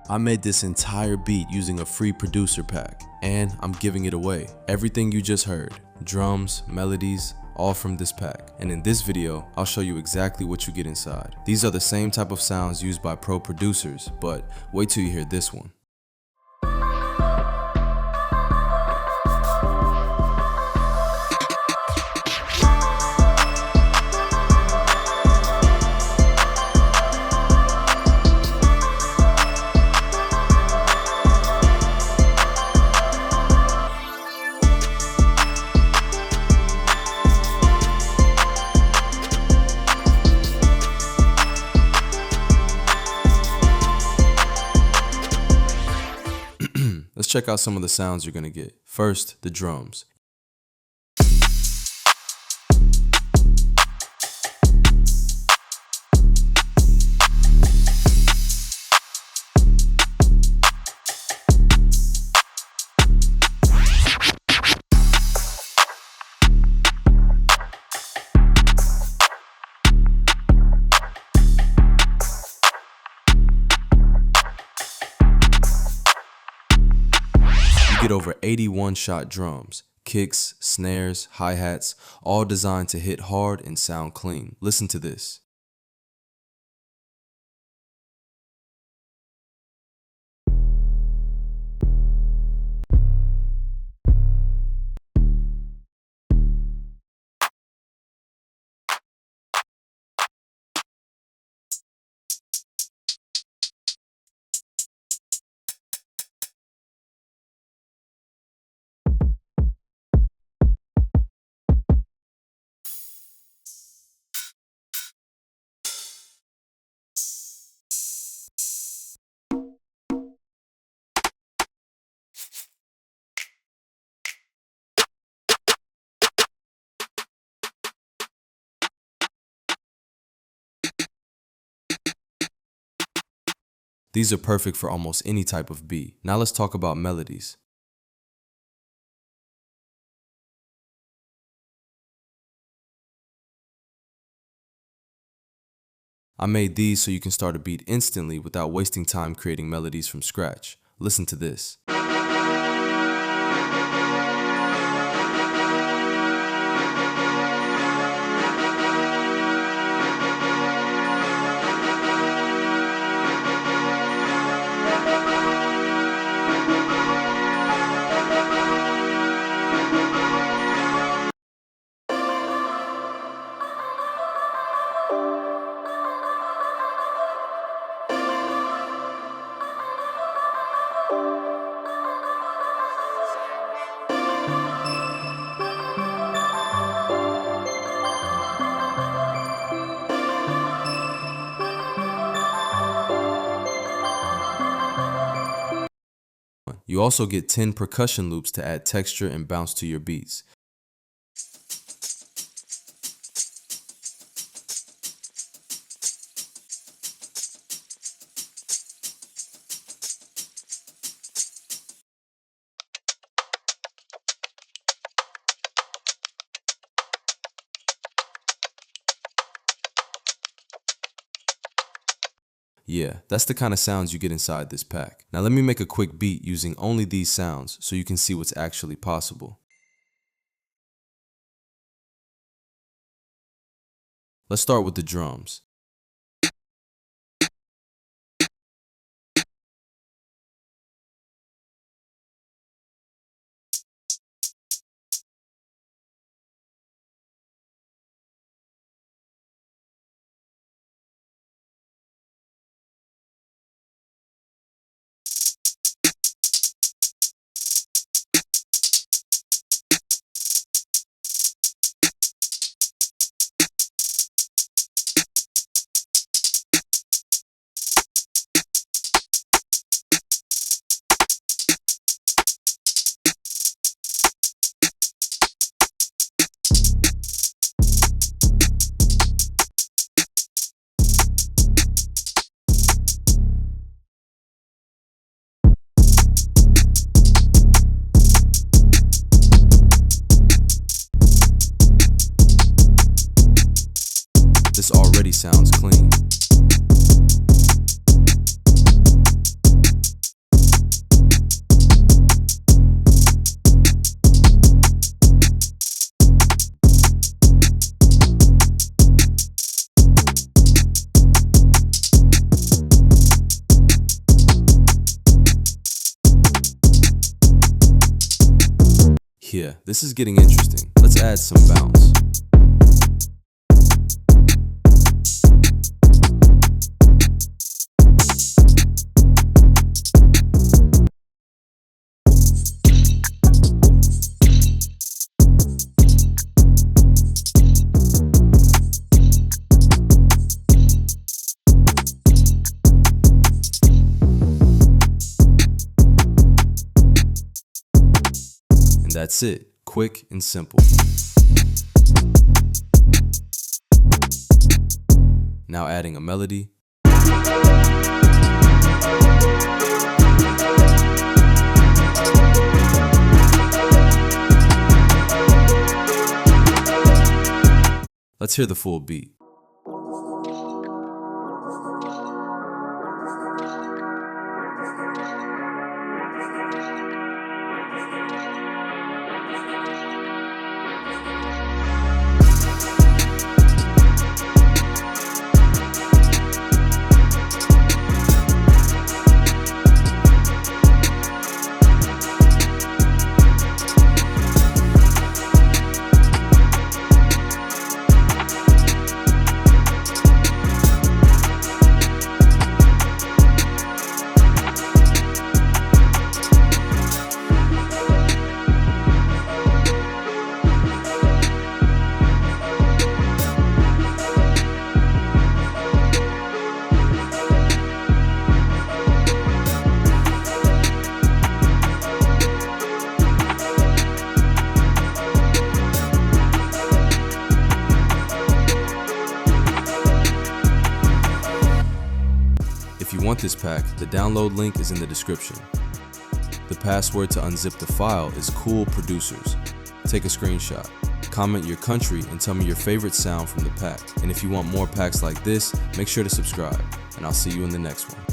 I made this entire beat using a free producer pack, and I'm giving it away. Everything you just heard, drums, melodies, all from this pack. And in this video, I'll show you exactly what you get inside. These are the same type of sounds used by pro producers, but wait till you hear this one. Let's check out some of the sounds you're gonna get. First, the drums. Get over 80 one-shot drums, kicks, snares, hi-hats, all designed to hit hard and sound clean. Listen to this. These are perfect for almost any type of beat. Now let's talk about melodies. I made these so you can start a beat instantly without wasting time creating melodies from scratch. Listen to this. You also get 10 percussion loops to add texture and bounce to your beats. Yeah, that's the kind of sounds you get inside this pack. Now let me make a quick beat using only these sounds so you can see what's actually possible. Let's start with the drums. This already sounds clean. Yeah, this is getting interesting. Let's add some bounce. That's it, quick and simple. Now adding a melody. Let's hear the full beat. If you want this pack, the download link is in the description. The password to unzip the file is Cool Producers. Take a screenshot, comment your country, and tell me your favorite sound from the pack. And if you want more packs like this, make sure to subscribe, and I'll see you in the next one.